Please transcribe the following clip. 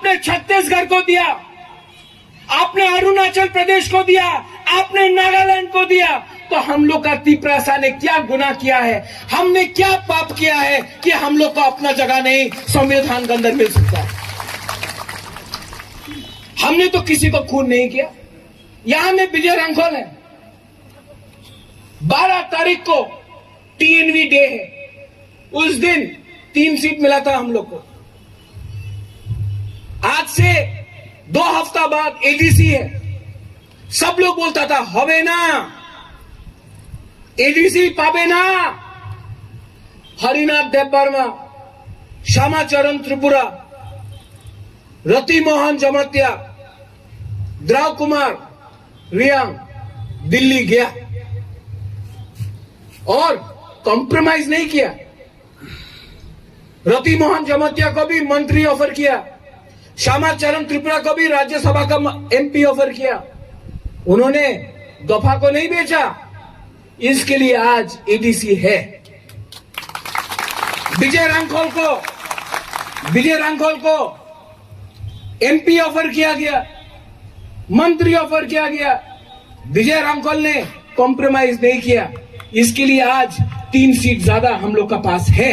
आपने छत्तीसगढ़ को दिया, आपने अरुणाचल प्रदेश को दिया, आपने नागालैंड को दिया, तो हम लोग का त्रिपुरा ने क्या गुनाह किया है, हमने क्या पाप किया है कि हम लोग को अपना जगह नहीं संविधान के अंदर मिल सकता है। हमने तो किसी को खून नहीं किया। यहां में विजय रांखोल है, 12 तारीख को टीएनवी डे है, उस दिन 3 सीट मिला था हम लोग को। आज से 2 हफ्ता बाद एडीसी है, सब लोग बोलता था हवे ना एडीसी पाबे ना। हरिनाथ देवबर्मा, श्यामाचरण त्रिपुरा, रति मोहन जमातिया, द्रव कुमार रियांग दिल्ली गया और कॉम्प्रोमाइज नहीं किया। रति मोहन जमातिया को भी मंत्री ऑफर किया, श्यामाचरण त्रिपुरा को भी राज्यसभा का एमपी ऑफर किया, उन्होंने दफा को नहीं बेचा। इसके लिए आज एडीसी है। विजय रांखोल को एमपी ऑफर किया गया, मंत्री ऑफर किया गया, विजय रांखोल ने कॉम्प्रोमाइज नहीं किया। इसके लिए आज 3 सीट ज्यादा हम लोग का पास है।